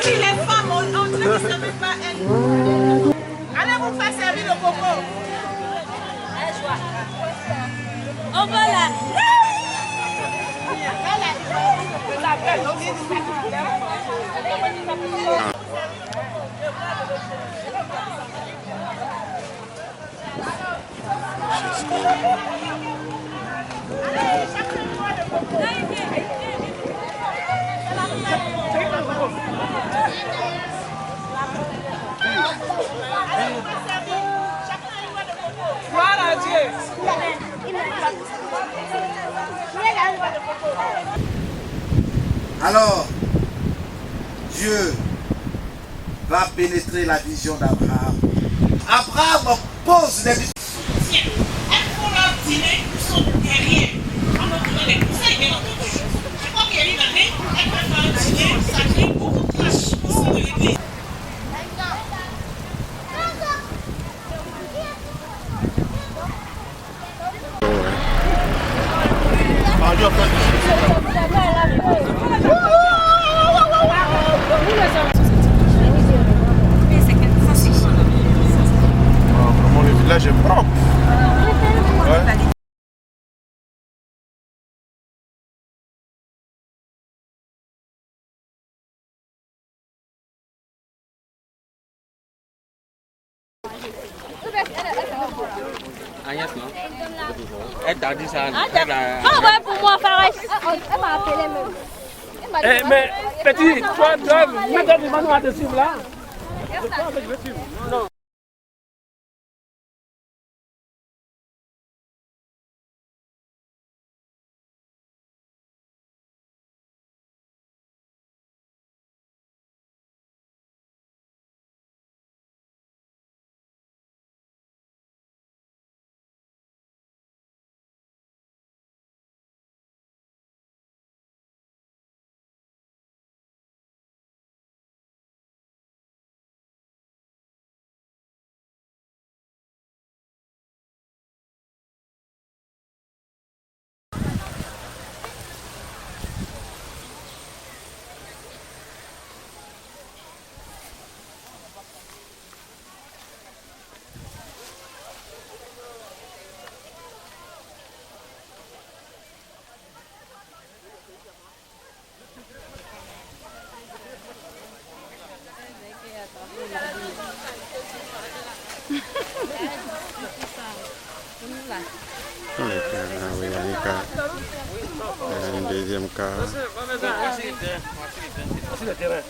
les femmes, on dirait que ce n'est même pas elles. Allez vous faire servir le coco. On va là. Alors, Dieu va pénétrer la vision d'Abraham. Abraham pose les questions. Elles font leur dîner, ils sont derrière. En leur donnant des conseils, bien entendu. Je crois qu'il y a une année, elles peuvent faire un dîner sacré beaucoup de tâches au sein de l'église. Vraiment, le village est propre. Ouais. Agnès, non? Elle t'a dit ça. Ouais, pour moi, Fares. Elle m'a appelé même. Mais petit, toi, maintenant tu vas te suivre là. Non. Un deuxième cas. Voici le terrain.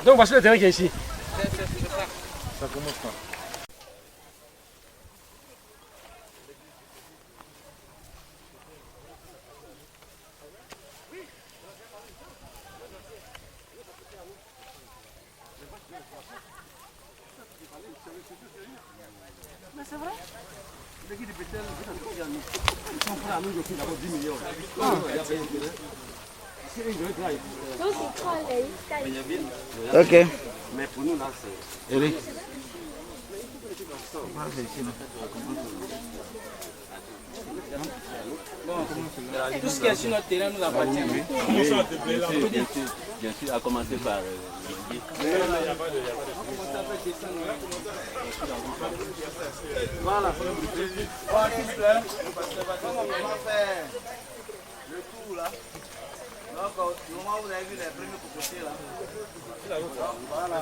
Donc voici le terrain qui est ici. Ça commence pas. Mais c'est vrai. Ils sont prêts à nous offrir d'abord 10 millions. Ok. Mais pour nous là, c'est. Eric. Tout ce qui est sur notre terrain nous appartient. Bien sûr, à commencer par Voilà. On va faire le tour là. Donc, au moment où vous avez vu les premiers cocotiers là. Voilà.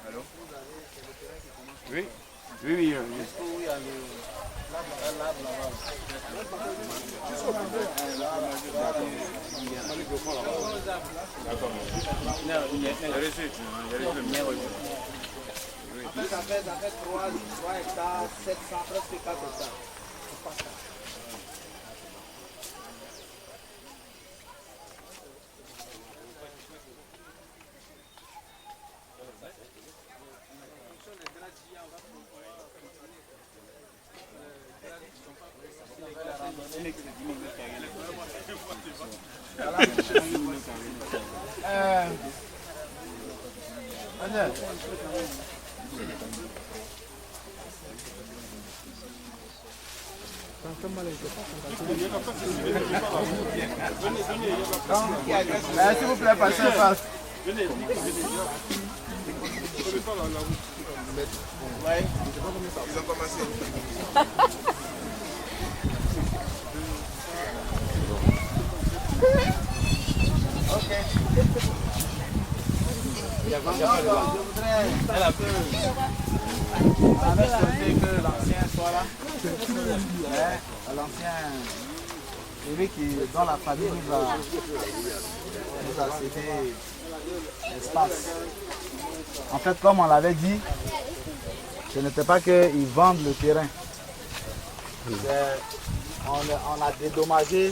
Allô? Oui. Oui, oui, oui. Où il y a le l'arbre là-bas. Ça fait 3 hectares, 700, presque 4 hectares. S'il vous plaît, passez en face. Ouais, ils ont commencé. Ok. Je voudrais souhaiter que l'ancien soit là. L'ancien évêque dans la famille nous a cédé l'espace. En fait, comme on l'avait dit, ce n'était pas qu'ils vendent le terrain. On a dédommagé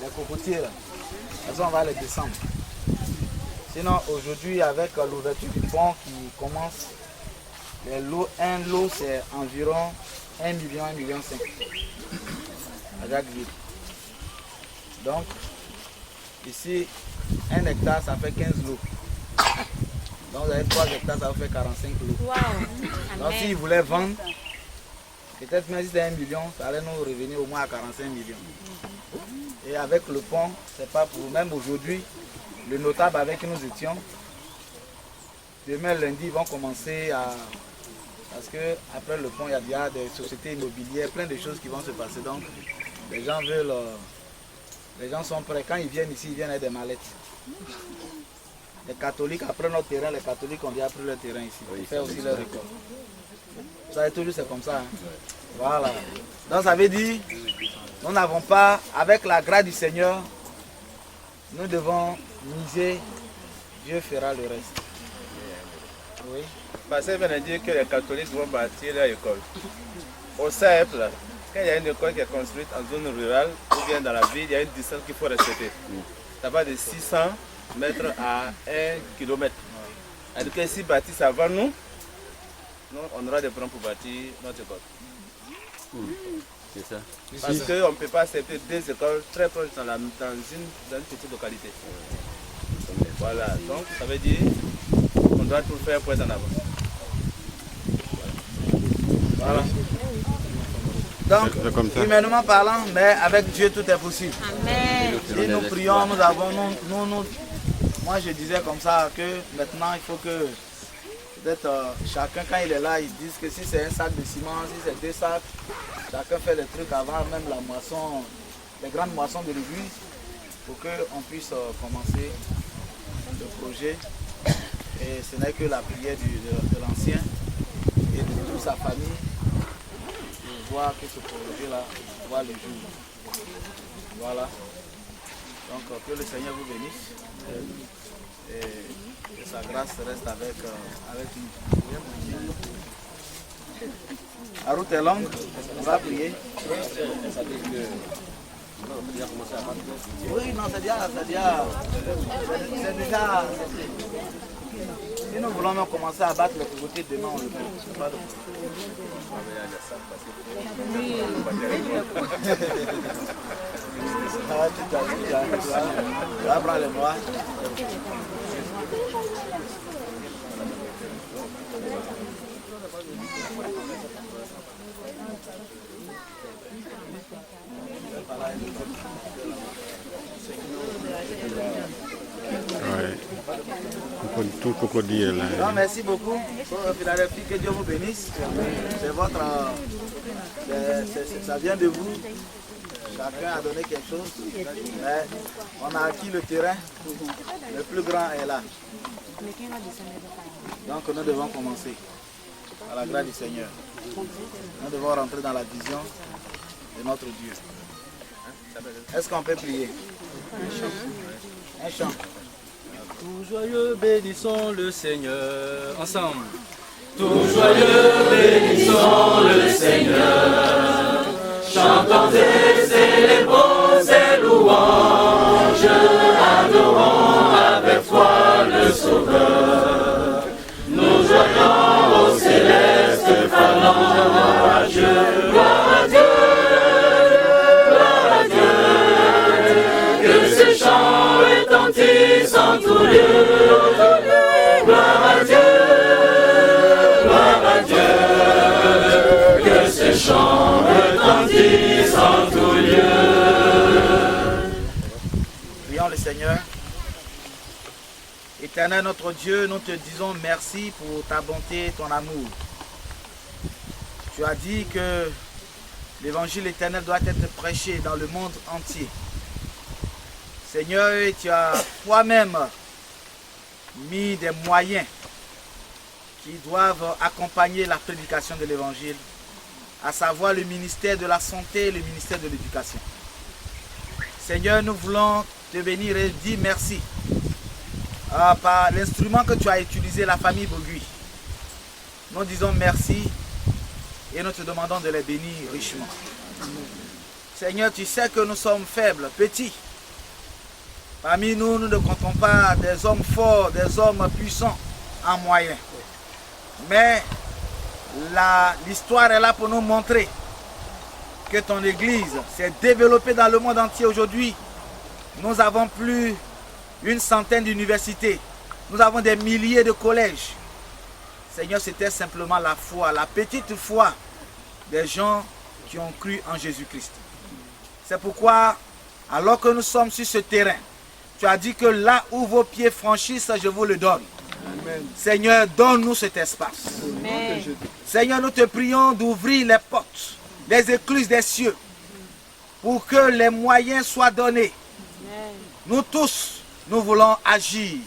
les cocotiers. On va les descendre. Sinon, aujourd'hui, avec l'ouverture du pont qui commence, un lot c'est environ 1 million, 1,5 million à Jacquesville. Donc, ici, 1 hectare, ça fait 15 lots. Donc, vous avez 3 hectares, ça vous fait 45 lots. Wow. Donc, s'ils voulaient vendre, peut-être même si c'était 1 million, ça allait nous revenir au moins à 45 millions. Et avec le pont, c'est pas pour même aujourd'hui, le notable avec qui nous étions, demain lundi, ils vont commencer à... Parce que après le pont, il y a déjà des sociétés immobilières, plein de choses qui vont se passer. Donc, les gens veulent... les gens sont prêts. Quand ils viennent ici, ils viennent avec des mallettes. Les catholiques, après notre terrain, les catholiques ont déjà pris leur terrain ici. Ils font aussi leur récolte. Ça est toujours, c'est comme ça. Hein. Voilà. Donc ça veut dire, nous n'avons pas, avec la grâce du Seigneur, nous devons miser, Dieu fera le reste. Oui. Parce que ça veut dire que les catholiques vont bâtir leur école. Au simple, quand il y a une école qui est construite en zone rurale ou bien dans la ville, il y a une distance qu'il faut respecter. Ça va de 600 mètres à 1 km. Alors que s'ils bâtissent avant nous, on aura des problèmes pour bâtir notre école. C'est ça. Parce qu'on ne peut pas accepter deux écoles très proches dans une petite localité. Voilà, donc ça veut dire qu'on doit tout faire pour être en avant. Voilà. Donc, humainement parlant, mais avec Dieu tout est possible. Amen. Si nous prions, nous avons, moi je disais comme ça que maintenant il faut que peut-être chacun quand il est là, il dise que si c'est un sac de ciment, si c'est 2 sacs, chacun fait les trucs avant même la moisson, les grandes moissons de l'église, pour qu'on puisse commencer le projet. Et ce n'est que la prière de l'ancien et de toute sa famille pour voir que ce projet-là voit le jour. Voilà. Donc que le Seigneur vous bénisse et que sa grâce reste avec nous. La route est longue, on va prier. Oui, non, c'est déjà. Si nous voulons même commencer à battre le côté demain, on le fait. C'est pas de tu vas prendre les noix. Ouais. Tout crocodile là. Non, merci beaucoup. Philadelphie, que Dieu vous bénisse. C'est votre. Ça vient de vous. Chacun a donné quelque chose. Mais on a acquis le terrain. Le plus grand est là. Donc nous devons commencer. À la grâce du Seigneur. Nous devons rentrer dans la vision de notre Dieu. Est-ce qu'on peut prier? Un chant. Tout joyeux, bénissons le Seigneur. Ensemble. Tout joyeux, bénissons le Seigneur. Chantons et célébrons ses louanges. Adorons avec foi le Sauveur. Nous joignons au céleste phalange à Dieu. Gloire à Dieu. Gloire à Dieu. Que ces chants retentissent en tout lieu. Gloire à Dieu. Gloire à Dieu. Que ces chants retentissent Seigneur. Éternel notre Dieu, nous te disons merci pour ta bonté et ton amour. Tu as dit que l'évangile éternel doit être prêché dans le monde entier. Seigneur, tu as toi-même mis des moyens qui doivent accompagner la prédication de l'évangile, à savoir le ministère de la santé et le ministère de l'éducation. Seigneur, nous voulons te bénir et dire merci par l'instrument que tu as utilisé, la famille Boguy. Nous disons merci et nous te demandons de les bénir richement. Seigneur, tu sais que nous sommes faibles, petits. Parmi nous, nous ne comptons pas des hommes forts, des hommes puissants en moyens. Mais l'histoire est là pour nous montrer que ton Église s'est développée dans le monde entier aujourd'hui. Nous avons plus une centaine d'universités. Nous avons des milliers de collèges. Seigneur, c'était simplement la foi, la petite foi des gens qui ont cru en Jésus-Christ. C'est pourquoi, alors que nous sommes sur ce terrain, tu as dit que là où vos pieds franchissent, je vous le donne. Amen. Seigneur, donne-nous cet espace. Amen. Seigneur, nous te prions d'ouvrir les portes, les écluses des cieux, pour que les moyens soient donnés. Amen. Nous tous, nous voulons agir.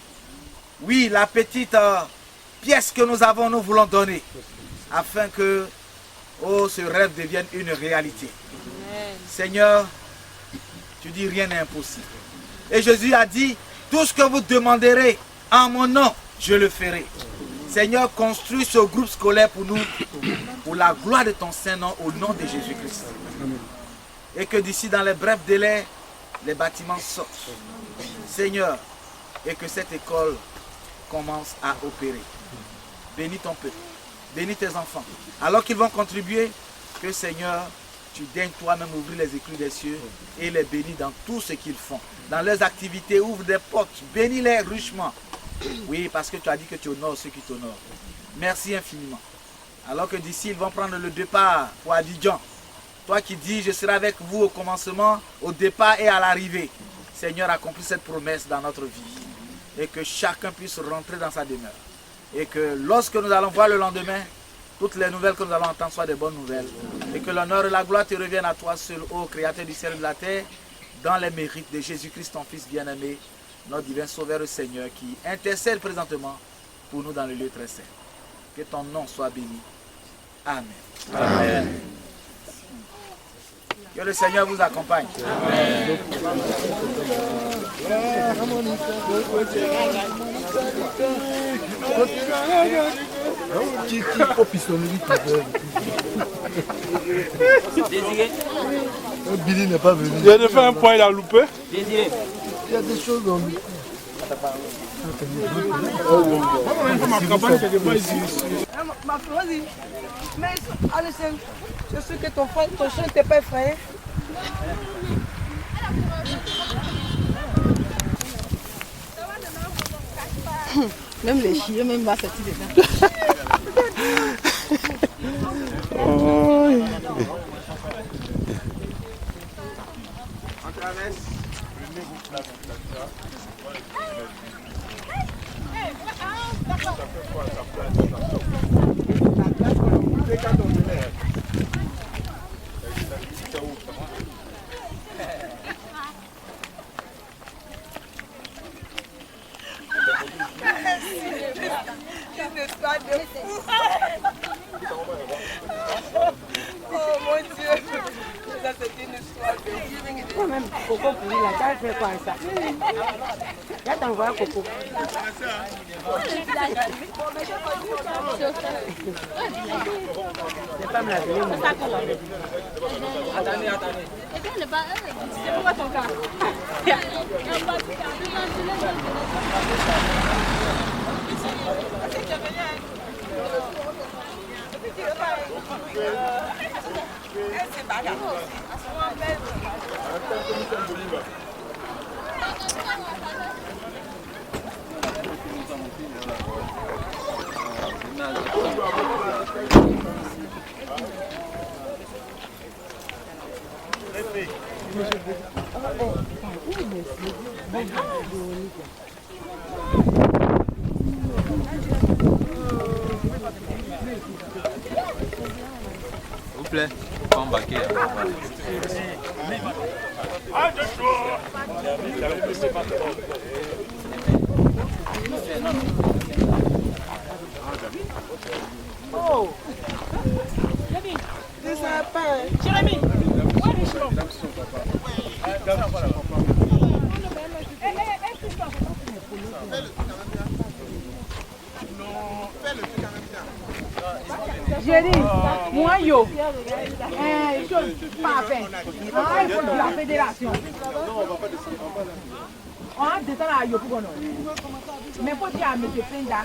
Oui, la petite pièce que nous avons, nous voulons donner, afin que ce rêve devienne une réalité. Amen. Seigneur, tu dis rien n'est impossible. Et Jésus a dit, tout ce que vous demanderez en mon nom, je le ferai. Seigneur, construis ce groupe scolaire pour nous, pour la gloire de ton Saint-Nom, au nom de Jésus-Christ. Et que d'ici, dans les brefs délais, les bâtiments sortent. Seigneur, et que cette école commence à opérer. Bénis ton peuple, bénis tes enfants. Alors qu'ils vont contribuer, que Seigneur, tu daignes toi-même ouvrir les écluses des cieux et les bénis dans tout ce qu'ils font. Dans leurs activités, ouvre des portes, bénis-les richement. Oui, parce que tu as dit que tu honores ceux qui t'honorent. Merci infiniment. Alors que d'ici, ils vont prendre le départ pour Abidjan. Toi qui dis, je serai avec vous au commencement, au départ et à l'arrivée. Seigneur, accomplis cette promesse dans notre vie. Et que chacun puisse rentrer dans sa demeure. Et que lorsque nous allons voir le lendemain, toutes les nouvelles que nous allons entendre soient des bonnes nouvelles. Et que l'honneur et la gloire te reviennent à toi seul, ô Créateur du ciel et de la terre, dans les mérites de Jésus-Christ, ton Fils bien-aimé, notre divin Sauveur, le Seigneur, qui intercède présentement pour nous dans le lieu très saint. Que ton nom soit béni. Amen. Amen. Que le Seigneur vous accompagne. Amen. Billy n'est pas venu. Il a fait un point, il a loupé. Il y a des choses dans lui. Vas-y. Mais allez, je sais que ton chien n'était pas effrayé. Même les chiens, même va sortir dedans. On traverse. Oh mon Dieu, ça c'était une histoire de vie. Toi-même, Coco, pour lui, là, tu as fait quoi ça? Là, t'envoies Coco. Les femmes là, attendez. C'est pourquoi ton cas? C'est bagarre. S'il vous plaît, pas embarquer. Oh! Des sapins. Jérémy, J'ai dit, moi yo, chose pas fait. Ah, il faut de la fédération. On a des temps à yo pour nous. Mais faut dire à M. Penda.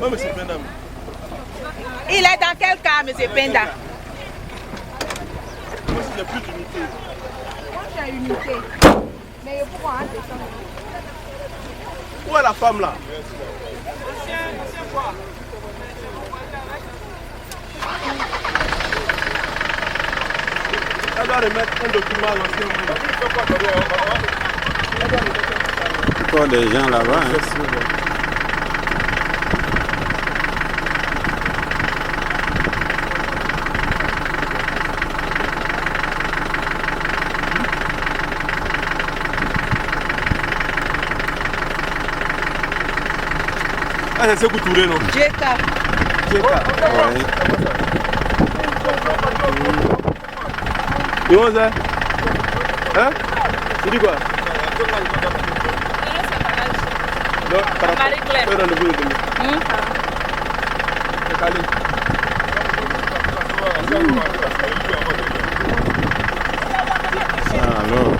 Oui, monsieur Penda. Il est dans quel cas, M. Penda? Moi, il n'y a plus d'unité. Moi, j'ai unité. Mais pourquoi on descend? Où est la femme là? Elle doit remettre un document à l'ancien. Encore des gens là-bas. Hein. Ah, c'est Sékou Touré, non? JK. Et on sait? Hein? Tu dis quoi? Non, par rapport au rendez-vous de demain. C'est calé. Alors.